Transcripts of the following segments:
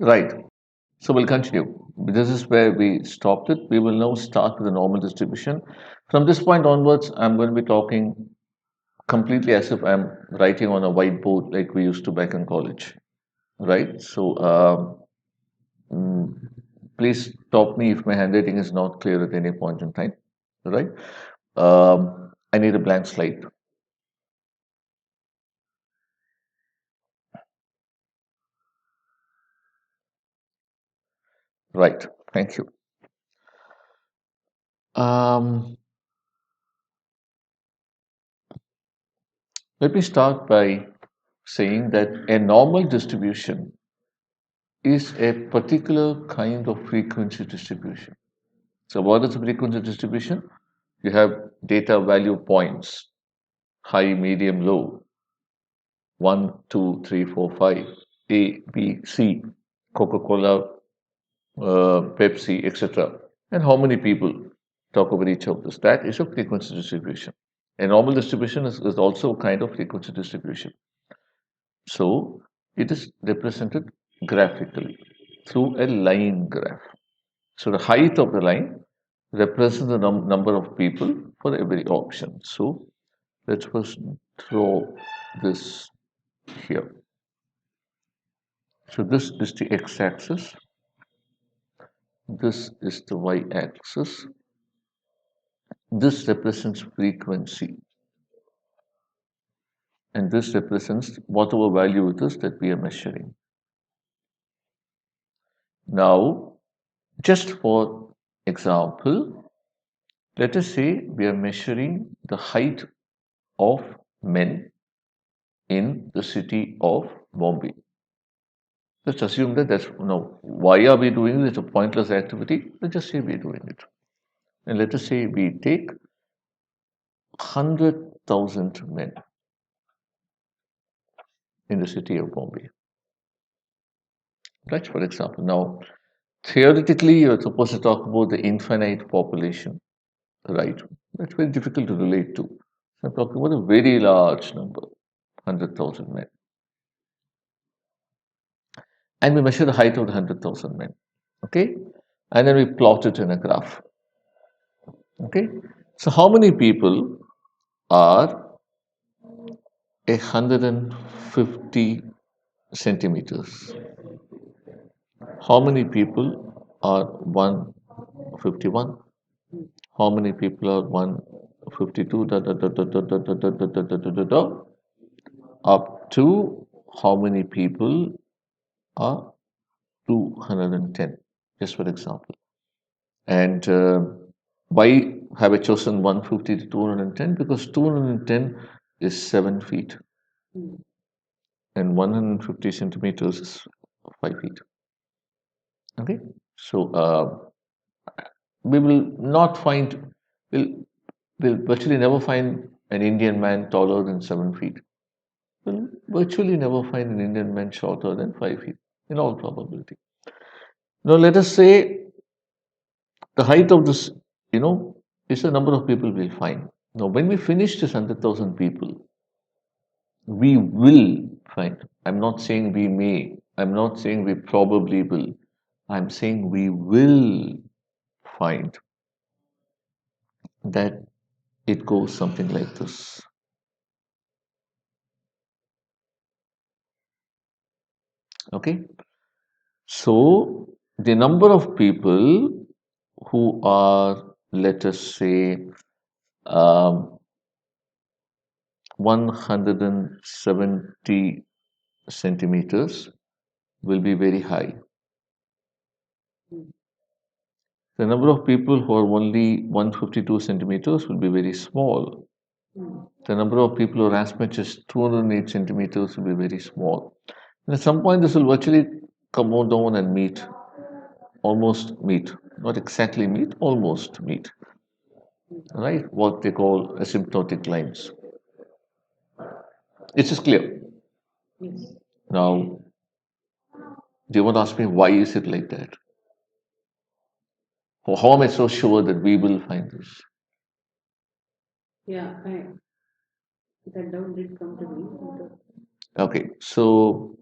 Right. So we'll continue. This is where we stopped it. We will now start with the normal distribution. From this point onwards, I'm going to be talking completely as if I'm writing on a whiteboard like we used to back in college. Right. So mm, please stop me if my handwriting is not clear at any point in time. Right. I need a blank slide. Right. Thank you. Um, Let me start by saying that a normal distribution is a particular kind of frequency distribution. So, what is a frequency distribution? You have data value points, high, medium, low, 1, 2, 3, 4, 5, A, B, C, Coca Cola, Pepsi, etc. And how many people talk about each of this? That is a frequency distribution. A normal distribution is also a kind of frequency distribution. So it is represented graphically through a line graph. So the height of the line represents the number of people for every option. So let's first draw this here. So this is the x-axis, this is the y-axis, this represents frequency, and this represents whatever value it is that we are measuring. Now, just for example, let us say we are measuring the height of men in the city of Bombay. Let's assume that that's no. Why are we doing it? It's a pointless activity. Let's just say we're doing it. And let us say we take 100,000 men in the city of Bombay. Right, for example. Now, theoretically, you're supposed to talk about the infinite population, right? That's very difficult to relate to. I'm talking about a very large number, 100,000 men. And we measure the height of the 100,000 men. Okay? And then we plot it in a graph. Okay? So, how many people are 150 centimeters? How many people are 151? How many people are 152? Up to how many people are 210, just for example. And why have I chosen 150 to 210? Because 210 is 7 feet and 150 centimeters is 5 feet. Okay, so we will not find, we'll, we'll virtually never find an Indian man taller than 7 feet. We'll virtually never find an Indian man shorter than 5 feet, in all probability. Now, let us say the height of this, is the number of people we'll find. Now, when we finish this 100,000 people, we will find. I'm not saying we may. I'm not saying we probably will. I'm saying we will find that it goes something like this. Okay. So the number of people who are, let us say, 170 centimeters will be very high. The number of people who are only 152 centimeters will be very small. The number of people who are as much as 208 centimeters will be very small. And at some point, this will virtually come on down and meet, almost meet, not exactly meet, almost meet, right? What they call asymptotic lines. It's just clear. Now, do you want to ask me why is it like that? Or how am I so sure that we will find this? Yeah, that doubt did come to me. Okay, so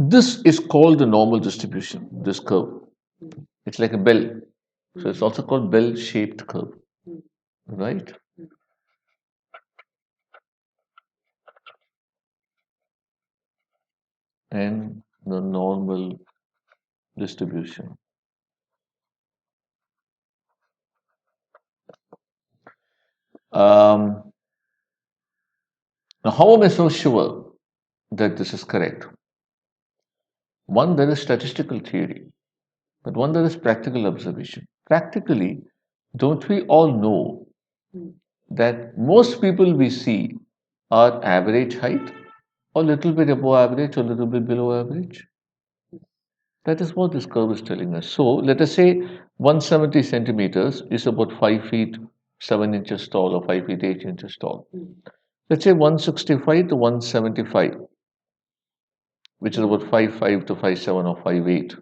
This is called the normal distribution, this curve. It's like a bell. So it's also called bell-shaped curve, right? And the normal distribution. Um, Now, how am I so sure that this is correct? One, there is statistical theory, but one, there is practical observation. Practically, don't we all know that most people we see are average height, or little bit above average, or little bit below average? That is what this curve is telling us. So, let us say 170 centimeters is about 5 feet 7 inches tall, or 5 feet 8 inches tall. Let's say 165 to 175, which is about 5'5" to 5'7" or 5'8",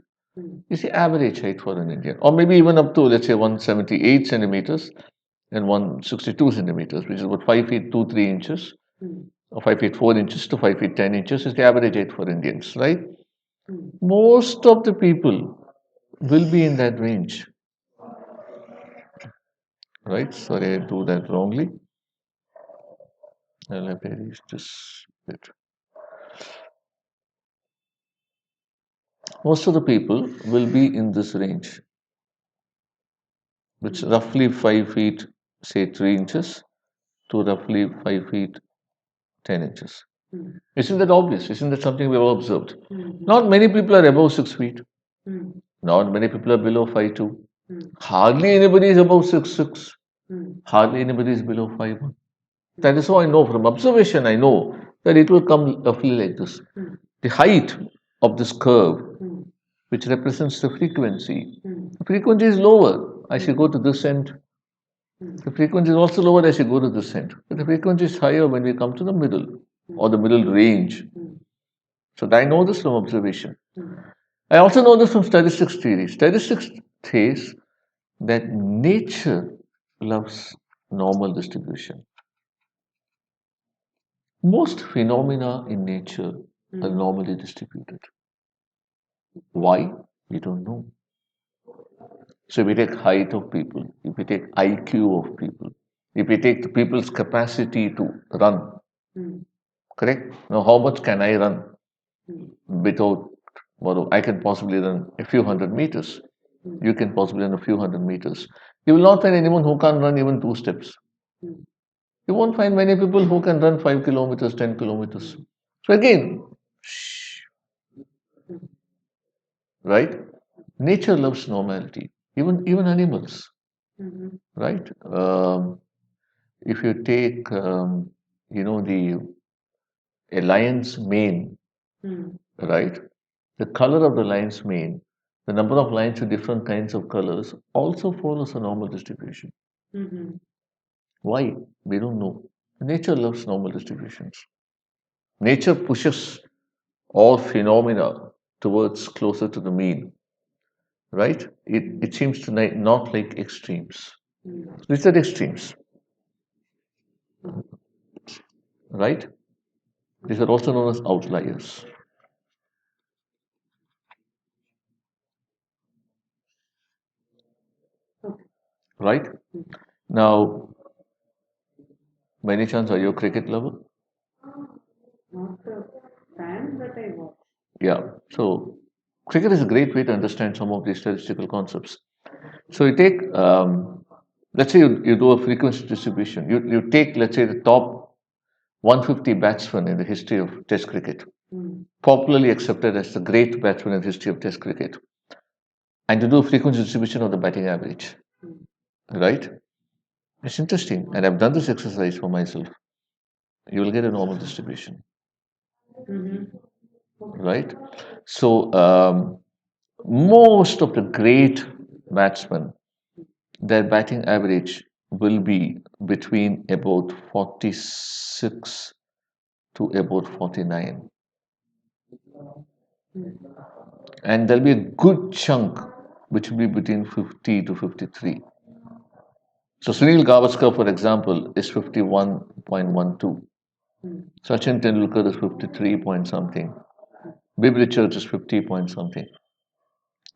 is the average height for an Indian. Or maybe even up to, let's say, 178 centimeters and 162 centimeters, which is about 5 feet 2, 3 inches, or 5 feet 4 inches to 5 feet 10 inches is the average height for Indians, right? Most of the people will be in that range, right? Sorry, I do that wrongly. I'll have to erase this bit. Most of the people will be in this range, which is roughly 5 feet, say 3 inches, to roughly 5 feet 10 inches. Isn't that obvious? Isn't that something we've all observed? Not many people are above 6 feet. Not many people are below 5'2". Hardly anybody is above 6'6". Hardly anybody is below 5'1". That is how I know from observation, I know that it will come roughly like this. The height of this curve, which represents the frequency is lower. I should go to this end. The frequency is also lower as you go to this end. But the frequency is higher when we come to the middle or the middle range. So I know this from observation. I also know this from statistics theory. Statistics says that nature loves normal distribution. Most phenomena in nature are normally distributed. Why? We don't know. So if we take height of people, if we take IQ of people, if we take the people's capacity to run, correct? Now, how much can I run without, well, I can possibly run a few hundred meters. You can possibly run a few hundred meters. You will not find anyone who can run even 2 steps. You won't find many people who can run 5 kilometers, 10 kilometers. So again, right? Nature loves normality, even animals, right? If you take, the a lion's mane, right? The color of the lion's mane, the number of lines with different kinds of colors also follows a normal distribution. Why? We don't know. Nature loves normal distributions. Nature pushes all phenomena towards closer to the mean, right? It seems to not like extremes. These are extremes, right? These are also known as outliers. Right? Now, by any chance, are you a cricket lover? Not a fan, but I watch. Yeah. So, cricket is a great way to understand some of these statistical concepts. So, you take, let's say you do a frequency distribution. You take, let's say, the top 150 batsmen in the history of Test cricket, popularly accepted as the great batsmen in the history of Test cricket, and you do a frequency distribution of the batting average, right? It's interesting, and I've done this exercise for myself. You will get a normal distribution, right? So, most of the great batsmen, their batting average will be between about 46 to about 49. And there'll be a good chunk which will be between 50 to 53. So Sunil Gavaskar, for example, is 51.12. Sachin Tendulkar is 53 point something. Babe Richards is 50 point something.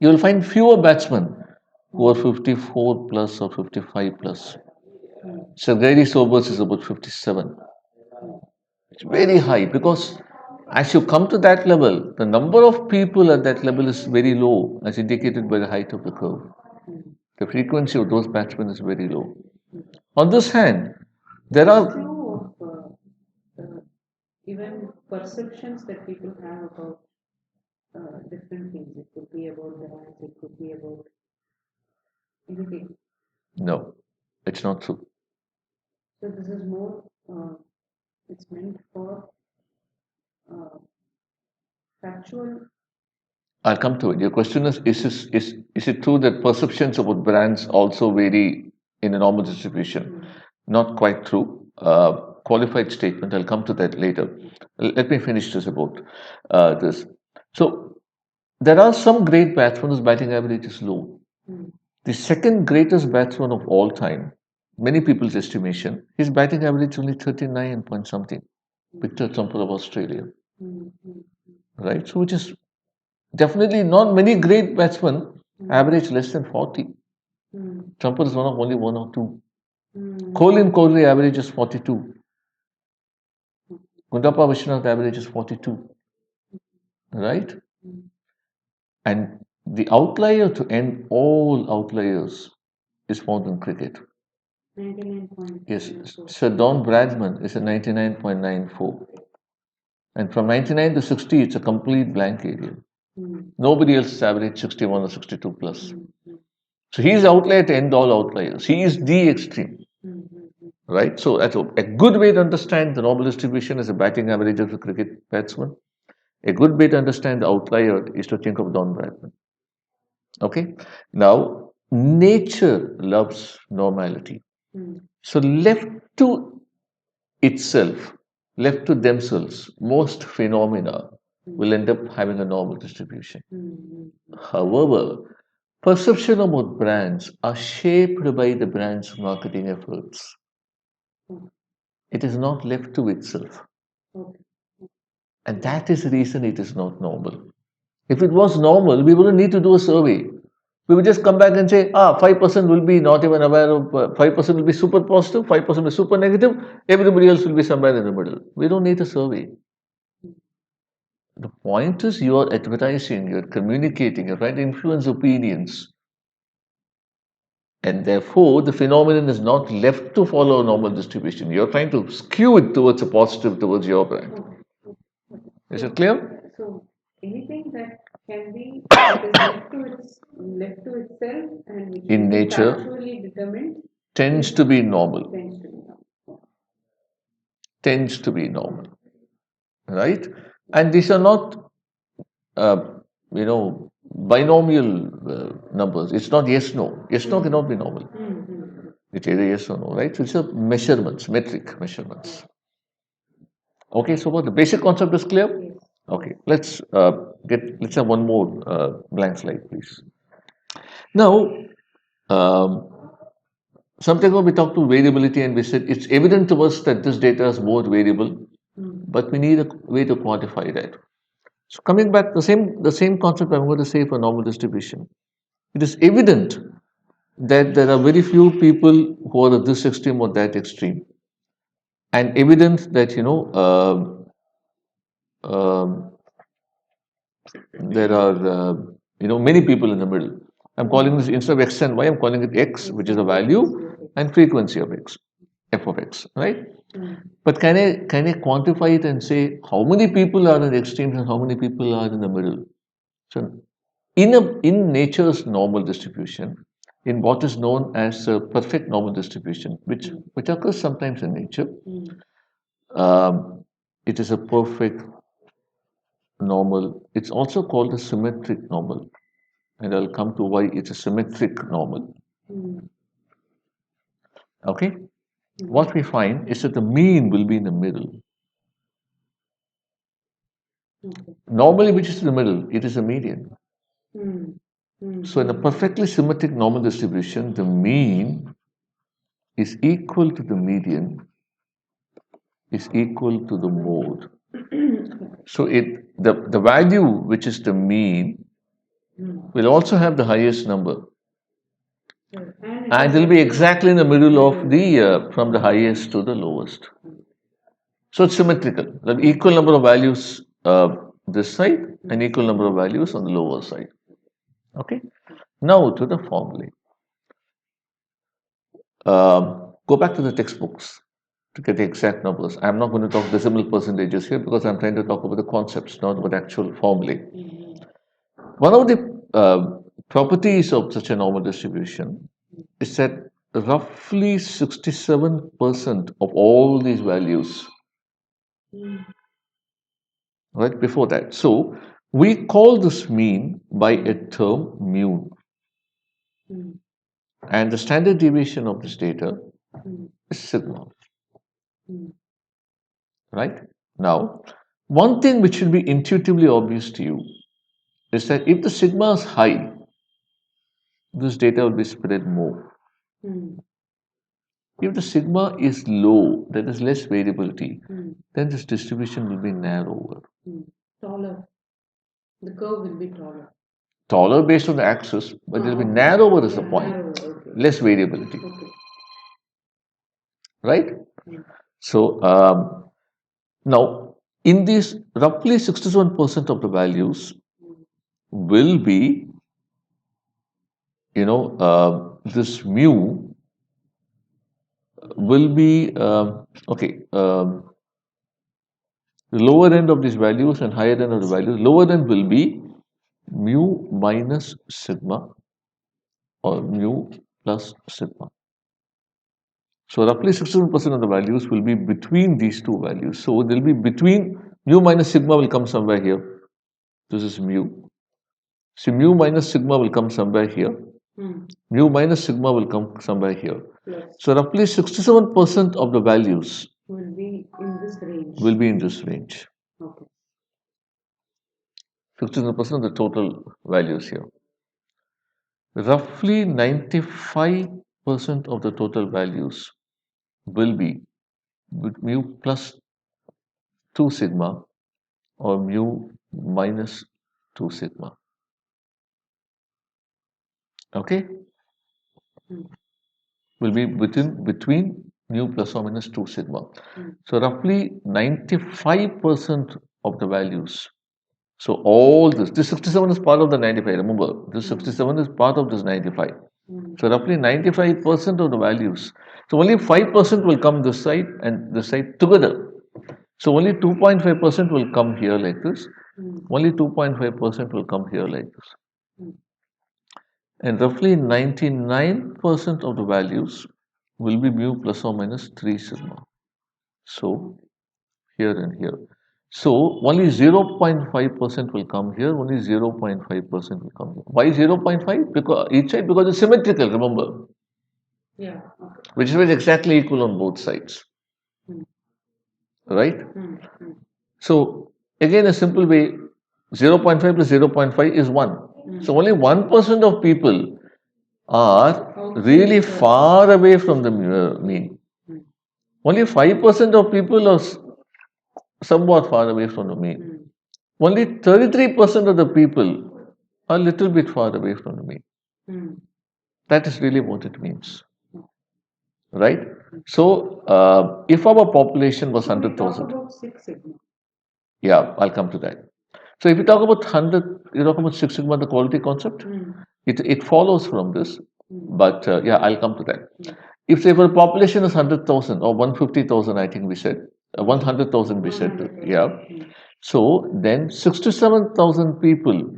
You will find fewer batsmen who are 54 plus or 55 plus. Sergei Sobers is about 57. It's very high because as you come to that level, the number of people at that level is very low, as indicated by the height of the curve. The frequency of those batsmen is very low. On this hand, there It's are true of even perceptions that people have about different things. It could be about the rights, it could be about anything. no, it's not true. So this is more, it's meant for factual. I'll come to it. Your question is it true that perceptions about brands also vary in a normal distribution? Not quite true. Qualified statement. I'll come to that later. Let me finish this about this. So there are some great batsmen whose batting average is low. The second greatest batsman of all time, many people's estimation, his batting average is only 39 point something. Victor Trump of Australia, right? So which is definitely not many great batsmen average less than 40. Trumper is one of only one or two. Colin Cowley averages 42. Gundappa Vishwanath averages 42. Right? And the outlier to end all outliers is found in cricket. 99. Yes, Sir Don Bradman is a 99.94. And from 99 to 60, it's a complete blank area. Nobody else has averaged 61 or 62 plus. So he's outlier to end all outliers. He is the extreme. Right? So that's a good way to understand the normal distribution is a batting average of a cricket batsman. A good way to understand the outlier is to think of Don Bradman. Okay? Now, nature loves normality. So left to itself, left to themselves, most phenomena will end up having a normal distribution. However, perception about brands are shaped by the brand's marketing efforts. It is not left to itself. And that is the reason it is not normal. If it was normal, we wouldn't need to do a survey. We would just come back and say, 5% will be not even aware of, 5% will be super positive, 5% will be super negative, everybody else will be somewhere in the middle. We don't need a survey. The point is you are advertising, you're communicating, you're trying to influence opinions. And therefore, the phenomenon is not left to follow a normal distribution. You're trying to skew it towards a positive, towards your brand. Is it clear? So anything that can be that is left to itself and which In can be nature, factually determined tends to be normal. tends to be normal. Tends to be normal. Right? And these are not, uh, binomial numbers. It's not yes, no. Yes, no cannot be normal. It's either yes or no, right? So it's a measurements, metric measurements. Okay, so what the basic concept is clear? Yes. Okay, let's have one more blank slide, please. Now, some time ago we talked to variability and we said it's evident to us that this data is more variable, but we need a way to quantify that. So coming back, the same concept I'm going to say for normal distribution. It is evident that there are very few people who are at this extreme or that extreme, and evident that there are many people in the middle. I'm calling this instead of x and y, I'm calling it x, which is a value, and frequency of x, f of x, right? But can I quantify it and say how many people are in the extremes and how many people are in the middle? So in nature's normal distribution, in what is known as a perfect normal distribution, which occurs sometimes in nature, it is a perfect normal. It's also called a symmetric normal, and I'll come to why it's a symmetric normal. Okay? What we find is that the mean will be in the middle. Normally, which is in the middle, it is a median. So in a perfectly symmetric normal distribution, the mean is equal to the median is equal to the mode. So the value which is the mean will also have the highest number, and it will be exactly in the middle of the from the highest to the lowest. So it's symmetrical. The equal number of values this side and equal number of values on the lower side. Okay. Now to the formulae. Go back to the textbooks to get the exact numbers. I'm not going to talk decimal percentages here because I'm trying to talk about the concepts, not about actual formulae. One of the properties of such a normal distribution is that roughly 67% of all these values, right before that. So we call this mean by a term mu. And the standard deviation of this data is sigma. Right? Now, one thing which should be intuitively obvious to you is that if the sigma is high, this data will be spread more. If the sigma is low, that is less variability, then this distribution will be narrower. Taller. The curve will be taller. Taller based on the axis, but it will be narrower is the point. Less variability. Right? So, now, in these roughly 67% of the values will be, this mu will be, okay, the lower end of these values and higher end of the values, lower end will be mu minus sigma or mu plus sigma. So roughly 67% of the values will be between these two values. So they'll be between mu minus sigma will come somewhere here. This is mu. So mu minus sigma will come somewhere here. Mu minus sigma will come somewhere here. So roughly 67% of the values will be in this range. Will be in this range. Okay. 67% of the total values here. Roughly 95% of the total values will be with mu plus 2 sigma or mu minus 2 sigma. Okay? Will be between mu plus or minus 2 sigma. So roughly 95% of the values. So all this 67 is part of the 95. Remember, this 67 is part of this 95. So roughly 95% of the values. So only 5% will come this side and this side together. So only 2.5% will come here like this. Only 2.5% will come here like this. And roughly 99% of the values will be mu plus or minus 3 sigma. So here and here. So only 0.5% will come here, only 0.5% will come here. Why 0.5? Because each side, because it's symmetrical, remember. Yeah. Okay. Which is exactly equal on both sides. Right? So again, a simple way, 0.5 plus 0.5 is 1. So only 1% of people are really far away from the mean. Only 5% of people are somewhat far away from the mean. Only 33% of the people are a little bit far away from the mean. That is really what it means. Right? So, if our population was 100,000. Yeah, I'll come to that. So, if you talk about 100, you talk about Six Sigma, the quality concept, it follows from this. But yeah, I'll come to that. If say for a population is 100,000 or 150,000, I think we said, 100,000 we said, yeah. So then 67,000 people,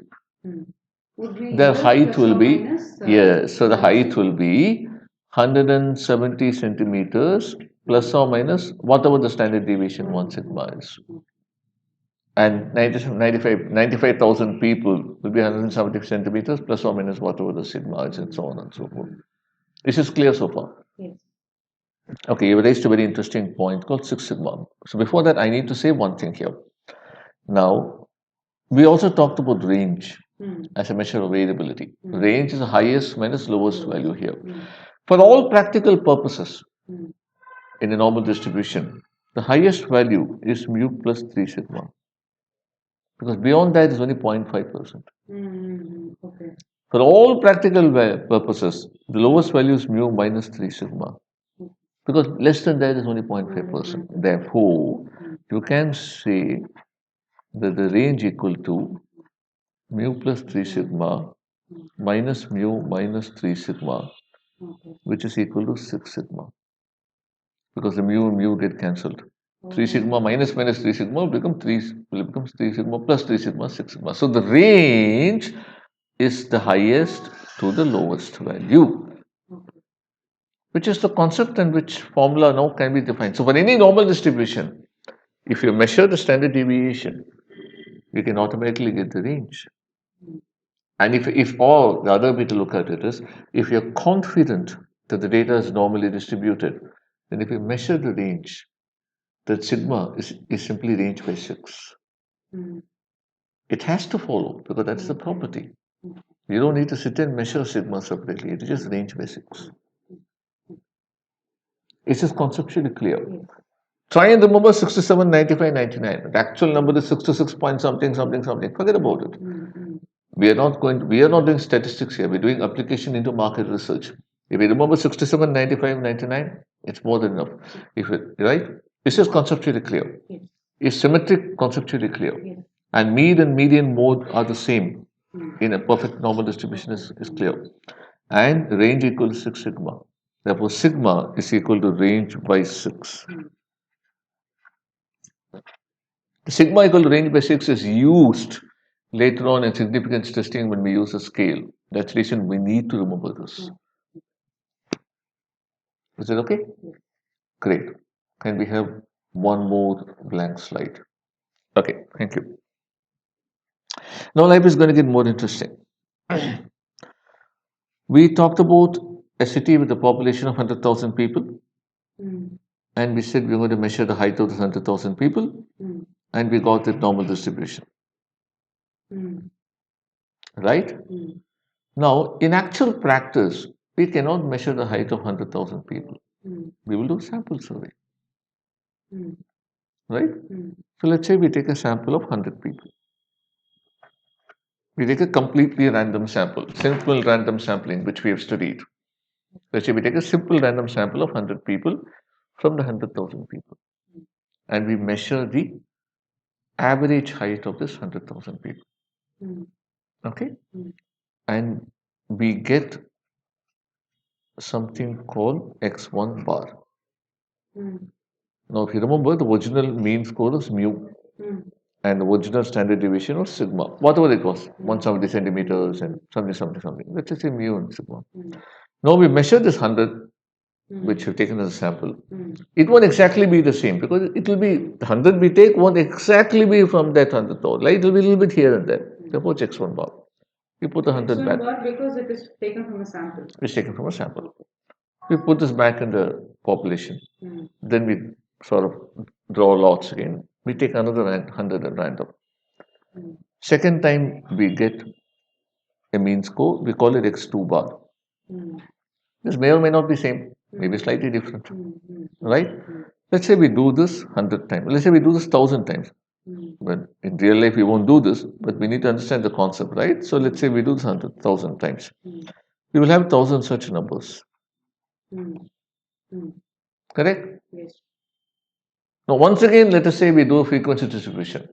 their height will be, yeah, so the height will be 170 centimeters plus or minus whatever the standard deviation 1 sigma is. And 95,000 people will be 170 centimeters plus or minus whatever the sigma is and so on and so forth. This is clear so far? Yes. Okay, you raised a very interesting point called Six Sigma. So before that, I need to say one thing here. Now, we also talked about range as a measure of variability. Range is the highest minus lowest value here. For all practical purposes, in a normal distribution, The highest value is mu plus 3 sigma. Because beyond that is only 0.5%. Okay. For all practical purposes, the lowest value is mu minus 3 sigma. Because less than that is only 0.5%. Therefore, you can say that the range equal to mu plus 3 sigma minus mu minus 3 sigma, which is equal to 6 sigma. Because the mu and mu get cancelled. 3 sigma minus minus 3 sigma will become 3 sigma plus 3 sigma 6 sigma. So the range is the highest to the lowest value, which is the concept in which formula now can be defined. So for any normal distribution, if you measure the standard deviation, you can automatically get the range. And if all the other way to look at it is, if you're confident that the data is normally distributed, then if you measure the range, that sigma is simply range by 6. It has to follow because that's the property. You don't need to sit and measure sigma separately. It is just range by 6. It's just conceptually clear. Try and remember 67, 95, 99. The actual number is 66 point something, something, something. Forget about it. We are not doing statistics here. We're doing application into market research. If you remember 67, 95, 99, it's more than enough. Right? This is conceptually clear. Is symmetric conceptually clear. And mean and median mode are the same in a perfect normal distribution is clear. And range equals 6 sigma. Therefore, sigma is equal to range by 6. Sigma equal to range by 6 is used later on in significance testing when we use a scale. That's the reason we need to remember this. Is it okay? Great. Can we have one more blank slide? Okay, thank you. Now life is going to get more interesting. We talked about a city with a population of 100,000 people, and we said we're going to measure the height of the 100,000 people, and we got the normal distribution. Right? Now, in actual practice, we cannot measure the height of 100,000 people. We will do sample survey. Right? So let's say we take a sample of 100 people. We take a completely random sample, simple random sampling, which we have studied. Let's say we take a simple random sample of 100 people from the 100,000 people. And we measure the average height of this 100,000 people. Okay? And we get something called x1 bar. Now, if you remember, the original mean score is mu, and the original standard deviation was sigma, whatever it was, 170 centimeters and something. Let's just say mu and sigma. Now we measure this 100, which we've taken as a sample. It won't exactly be the same because it will be the 100 we take won't exactly be from that 100 though. Like it will be a little bit here and there. Therefore, it's x1 bar. We put the 100 back. Bar because it is taken from a sample. It's taken from a sample. We put this back in the population. Then we sort of draw lots again. We take another 100 at random. Second time we get a mean score. We call it x2 bar. This may or may not be same. Maybe slightly different. Right? Let's say we do this 100 times. Let's say we do this 1,000 times. But in real life, we won't do this, but we need to understand the concept, right? So let's say we do this 100,000 times. We will have 1,000 such numbers. Correct? Yes. Now, once again, let us say we do a frequency distribution.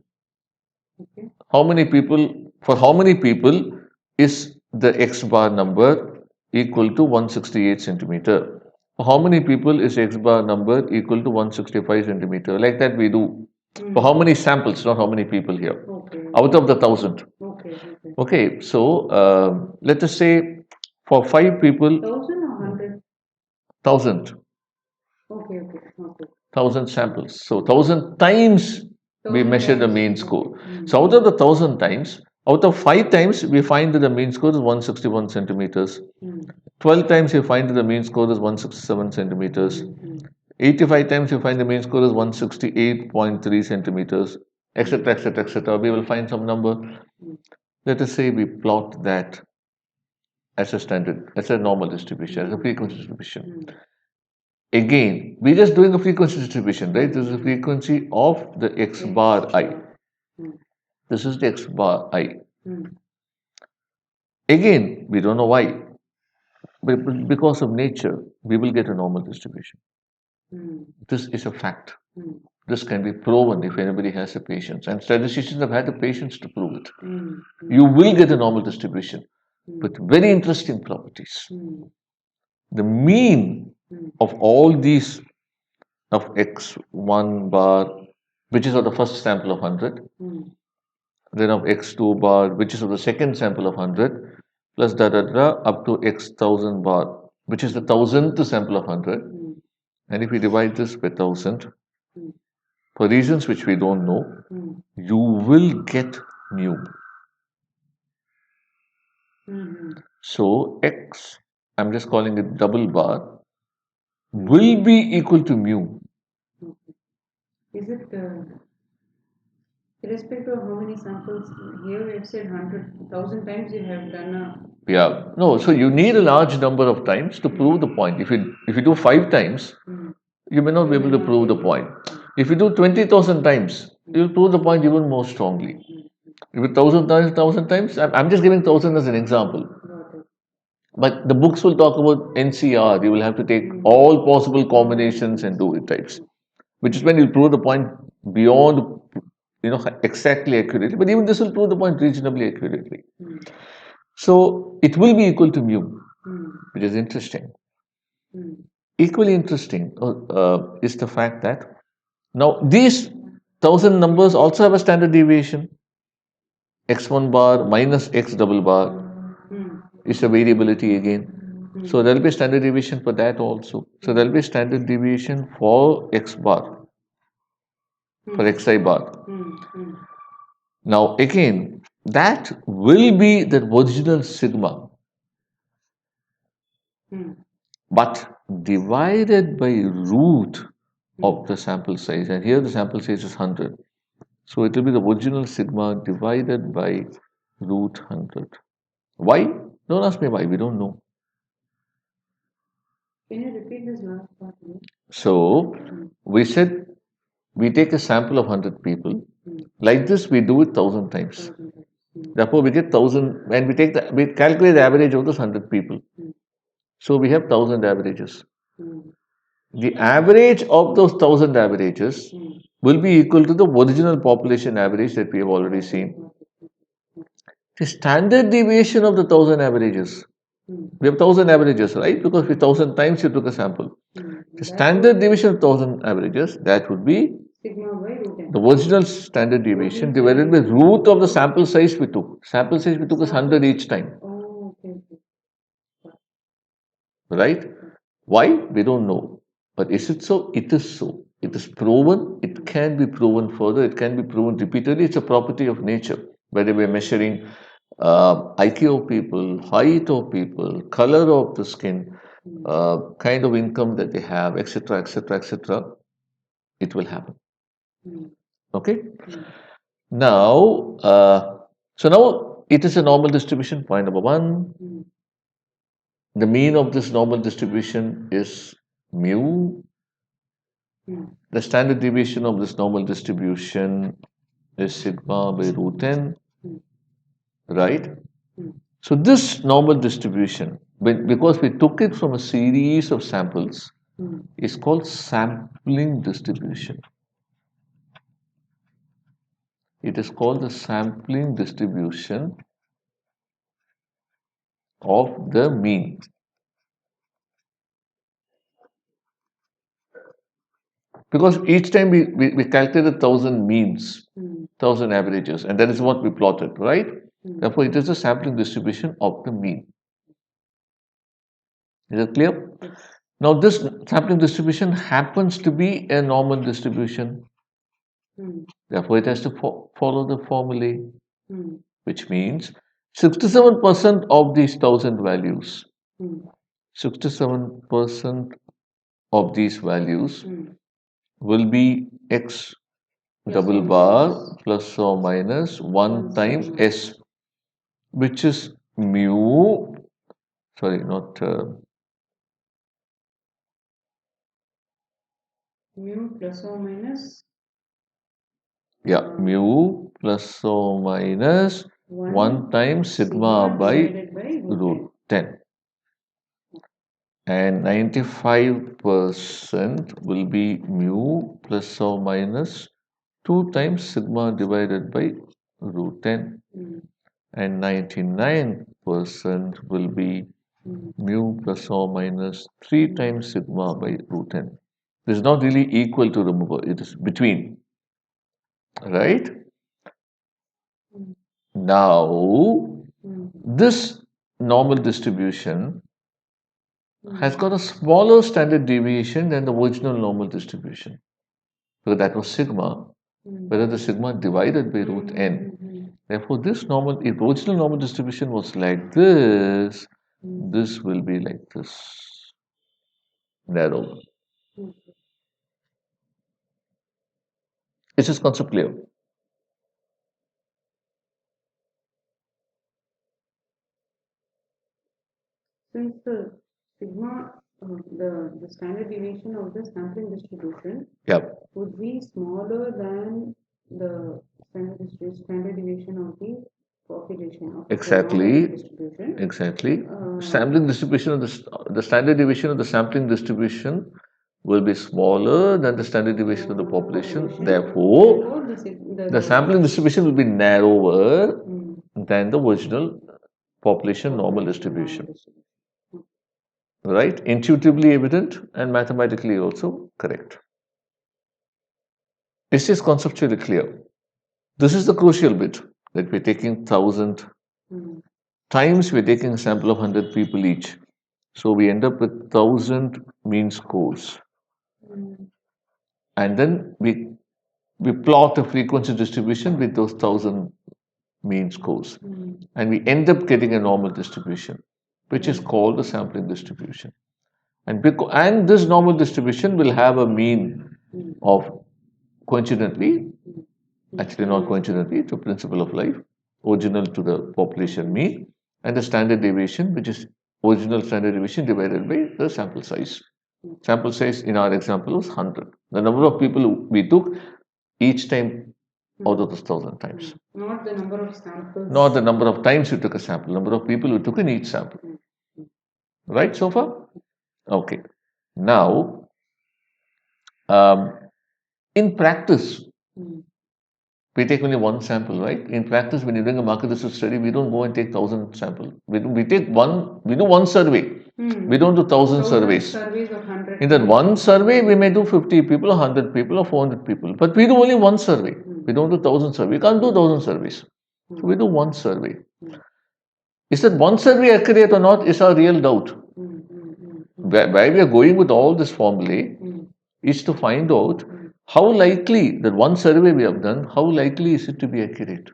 How many people, for how many people is the x bar number equal to 168 centimeter? For how many people is x bar number equal to 165 centimeter? Like that we do. For how many samples, not how many people here. Out of the 1,000. Okay, so let us say for 5 people. 1,000 or 100? 1,000. Okay. 1,000 samples. So 1,000 times we measure the mean score. So out of the 1,000 times, out of 5 times we find that the mean score is 161 centimeters. 12 times you find that the mean score is 167 centimeters. 85 times you find the mean score is 168.3 centimeters, etc., etc., etc. We will find some number. Let us say we plot that as a standard, as a normal distribution, as a frequency distribution. Again, we're just doing a frequency distribution, right? This is the frequency of the x bar I. This is the x bar I. Again, we don't know why, but because of nature, we will get a normal distribution. This is a fact. This can be proven if anybody has the patience. And statisticians have had the patience to prove it. You will get a normal distribution with very interesting properties. The mean of all these of x1 bar, which is of the first sample of 100, then of x2 bar, which is of the second sample of 100, plus da da da up to x1000 bar, which is the thousandth sample of 100. And if we divide this by 1000, for reasons which we don't know, you will get mu. So x, I'm just calling it double bar, will be equal to mu. Is it irrespective of how many samples? Here you have said 100,000 times you have done a. Yeah, no, so you need a large number of times to prove the point. If you do 5 times, you may not be able to prove the point. If you do 20,000 times, you'll prove the point even more strongly. If you 1,000 times, I'm just giving 1,000 as an example. But the books will talk about NCR. You will have to take all possible combinations and do it types, which is when you prove the point beyond, exactly accurately. But even this will prove the point reasonably accurately. So it will be equal to mu, which is interesting. Equally interesting is the fact that now these 1,000 numbers also have a standard deviation. X1 bar minus x double bar is a variability again. So there will be a standard deviation for that also. So there will be a standard deviation for x bar, for xi bar. Now again, that will be the original sigma, but divided by root of the sample size. And here the sample size is 100. So it will be the original sigma divided by root 100. Why? Don't ask me why, we don't know. Can you repeat this last part? So we said we take a sample of 100 people. Like this, we do it 1,000 times. Therefore, we get 1,000, and we calculate the average of those 100 people. So we have 1,000 averages. The average of those 1,000 averages will be equal to the original population average that we have already seen. The standard deviation of the 1,000 averages. We have 1,000 averages, right? Because we 1,000 times you took a sample. The standard deviation of 1,000 averages, that would be Sigma by root n. the original standard deviation divided by root of the sample size we took. Sample size we took is 100 each time. Oh, okay. Right? Why? We don't know. But is it so? It is so. It is proven. It can be proven further. It can be proven repeatedly. It's a property of nature. Whether we're measuring IQ of people, height of people, color of the skin, kind of income that they have, etc., etc., etc., it will happen. Okay? Now, so now it is a normal distribution, point number one. The mean of this normal distribution is mu. The standard deviation of this normal distribution is sigma by root n, right? So this normal distribution, because we took it from a series of samples, is called sampling distribution. It is called the sampling distribution of the mean. Because each time we calculated 1,000 means, 1,000 averages, and that is what we plotted, right? Therefore, it is the sampling distribution of the mean. Is it clear? Now, this sampling distribution happens to be a normal distribution. Therefore, it has to follow the formulae, which means 67% of these 1,000 values, 67% of these values will be x double bar plus or minus 1 times s, which is mu, sorry, not mu plus or minus mu plus or minus 1 times sigma by divided by root 10. And 95% will be mu plus or minus 2 times sigma divided by root 10. And 99% will be mu plus or minus 3 times sigma by root 10. This is not really equal to, remember, it is between, right? Now, this normal distribution has got a smaller standard deviation than the original normal distribution. So that was sigma, whether the sigma divided by root n. Therefore, this normal, if the original normal distribution was like this will be like this, narrow. Is this concept clear? Since the sigma, the standard deviation of the sampling distribution would be smaller than the standard deviation of the population of Exactly. the distribution. Exactly. Sampling distribution of the standard deviation of the sampling distribution will be smaller than the standard deviation of the population. Therefore, the sampling distribution will be narrower than the original population normal distribution. Right? Intuitively evident and mathematically also correct. Is this conceptually clear? This is the crucial bit that we're taking 1,000 times, we're taking a sample of 100 people each. So we end up with 1,000 mean scores. And then we plot a frequency distribution with those 1,000 mean scores. And we end up getting a normal distribution, which is called the sampling distribution. And this normal distribution will have a mean of, coincidentally, actually not coincidentally, it's a principle of life, original to the population mean, and the standard deviation, which is original standard deviation divided by the sample size. Sample size in our example was 100. The number of people we took each time out of those 1,000 times. Not the number of samples. Not the number of times you took a sample, number of people you took in each sample. Right so far? Okay. Now, in practice, we take only one sample, right? In practice, when you're doing a market research study, we don't go and take 1,000 samples. We take one, we do one survey. We don't do 1,000 surveys. In that one survey, we may do 50 people, 100 people, or 400 people. But we do only one survey. We don't do 1,000 surveys. We can't do 1,000 surveys. So we do one survey. Is that one survey accurate or not is our real doubt. Why we are going with all this formulae is to find out how likely that one survey we have done, how likely is it to be accurate?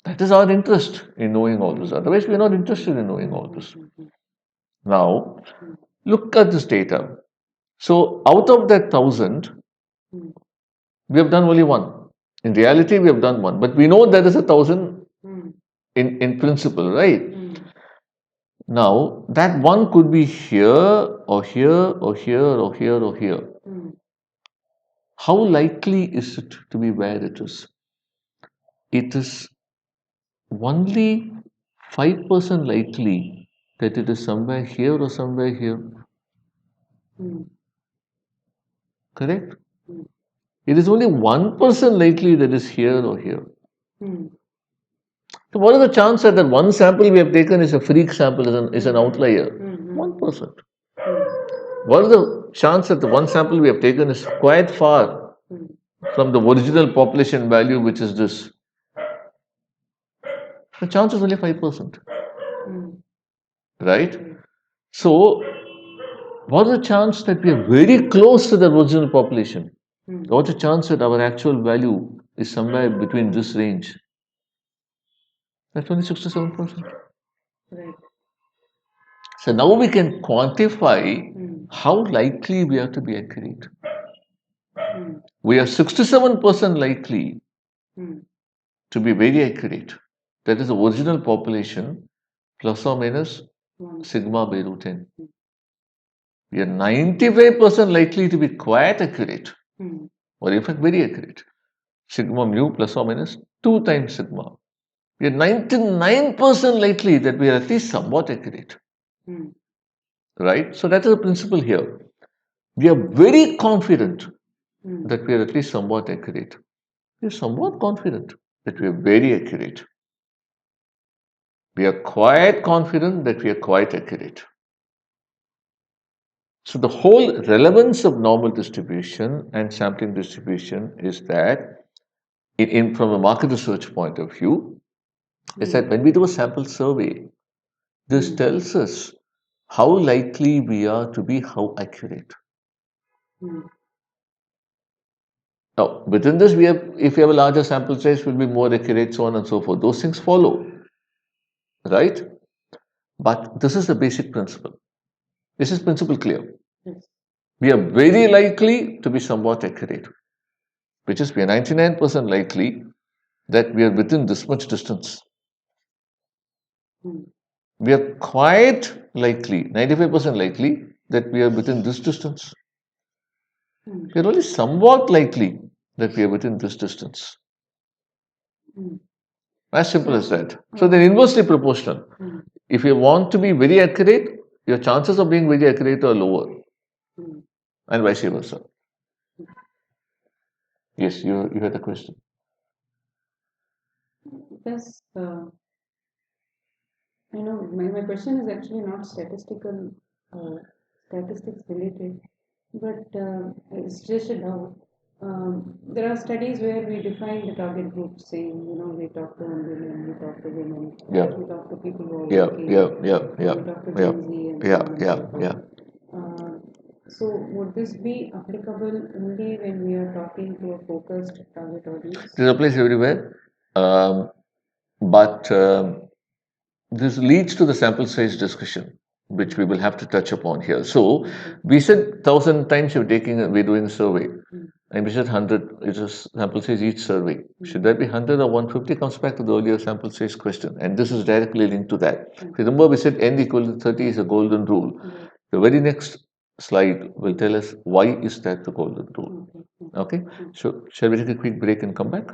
That is our interest in knowing all this. Otherwise, we are not interested in knowing all this. Now, look at this data. So, out of that 1,000, we have done only one. In reality, we have done one. But we know there is 1,000 in principle, right? Now, that one could be here, or here, or here, or here, or here. How likely is it to be where it is? It is only 5% likely that it is somewhere here or somewhere here. Correct? It is only 1% likely that is here or here. So, what is the chance that one sample we have taken is a freak sample, is an outlier? 1%. What is the chance that the one sample we have taken is quite far from the original population value, which is this? The chance is only 5%. Right? So, what is the chance that we are very close to the original population? What is the chance that our actual value is somewhere between this range? That's only 67%. Right. So now we can quantify how likely we are to be accurate. We are 67% likely to be very accurate. That is the original population plus or minus sigma by root n. We are 95% likely to be quite accurate, or in fact very accurate. Sigma mu plus or minus 2 times sigma. We are 99% likely that we are at least somewhat accurate. Right? So that is the principle here. We are very confident that we are at least somewhat accurate. We are somewhat confident that we are very accurate. We are quite confident that we are quite accurate. So the whole relevance of normal distribution and sampling distribution is that, from a market research point of view, is that when we do a sample survey, this tells us how likely we are to be how accurate. Now, within this, if we have a larger sample size, we'll be more accurate, so on and so forth. Those things follow, right? But this is the basic principle. This is principle clear. We are very likely to be somewhat accurate, which is we are 99% likely that we are within this much distance. We are quite likely, 95% likely, that we are within this distance. We are only somewhat likely that we are within this distance. As simple as that. So they're inversely proportional. If you want to be very accurate, your chances of being very accurate are lower, and vice versa. Yes, you had a question. Yes, my question is actually not statistics related, but it's just a doubt. There are studies where we define the target group, saying, we talk to women, we talk to women, we talk to people who are working, we talk to Gen Z, and so on and so forth. So would this be applicable only when we are talking to a focused target audience? This applies everywhere, but this leads to the sample size discussion, which we will have to touch upon here. So we said 1,000 times we're doing a survey, and we said 100 is a sample size each survey. Should that be 100 or 150? Comes back to the earlier sample size question, and this is directly linked to that. Remember, we said n equal to 30 is a golden rule. The very next slide will tell us why is that the golden rule. Okay, so shall we take a quick break and come back?